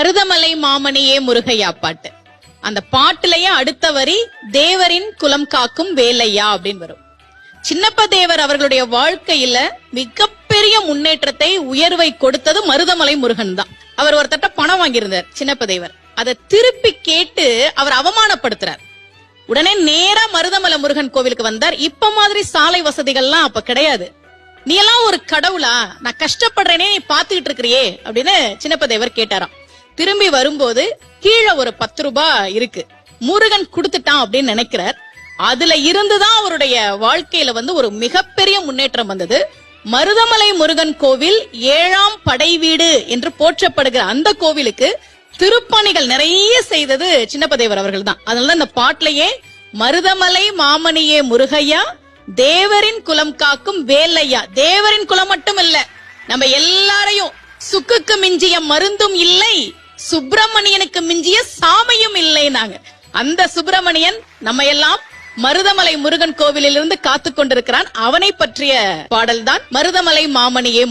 மருதமலை மாமணியே முருகையா பாட்டு. அந்த பாட்டுலயே அடுத்த வரி தேவரின் குலம் காக்கும் வேலையா அப்படின்னு வரும். சின்னப்ப தேவர் அவர்களுடைய வாழ்க்கையில மிகப்பெரிய முன்னேற்றத்தை உயர்வை கொடுத்தது மருதமலை முருகன் தான். அவர் ஒரு தட்ட பணம் வாங்கியிருந்தார் சின்னப்ப தேவர். அதை திருப்பி கேட்டு அவர் அவமானப்படுத்துறார். உடனே நேரா மருதமலை முருகன் கோவிலுக்கு வந்தார். இப்ப மாதிரி சாலை வசதிகள்லாம் அப்ப கிடையாது. நீ எல்லாம் ஒரு கடவுளா, நான் கஷ்டப்படுறேனே நீ பாத்துக்கிட்டு இருக்கிறியே அப்படின்னு சின்னப்ப தேவர் கேட்டாராம். திரும்பி வரும்போது கீழே ஒரு 10 ரூபாய் இருக்கு, முருகன் கொடுத்துட்டான் அப்படின்னு நினைக்கிறார். அதுல இருந்துதான் அவருடைய வாழ்க்கையில ஒரு மிகப்பெரிய முன்னேற்றம் வந்தது. மருதமலை முருகன் கோவில் 7ஆம் படை வீடு என்று போற்றப்படுகிற அந்த கோவிலுக்கு திருப்பணிகள் நிறைய செய்தது சின்னப்பதேவர் அவர்கள் தான். அதனால இந்த பாட்டிலேயே மருதமலை மாமணியே முருகையா தேவரின் குலம் காக்கும் வேலையா, தேவரின் குலம் மட்டும் இல்ல, நம்ம எல்லாரையும் சுக்குக்கு மிஞ்சிய மருந்தும் இல்லை, சுப்பிரமணியனுக்கு மிஞ்சிய சாமியும் இல்லை. நாங்க அந்த சுப்பிரமணியன் நம்ம எல்லாம் மருதமலை முருகன் கோவிலிலிருந்து காத்து கொண்டிருக்கிறான். அவனை பற்றிய பாடல்தான் மருதமலை மாமணியே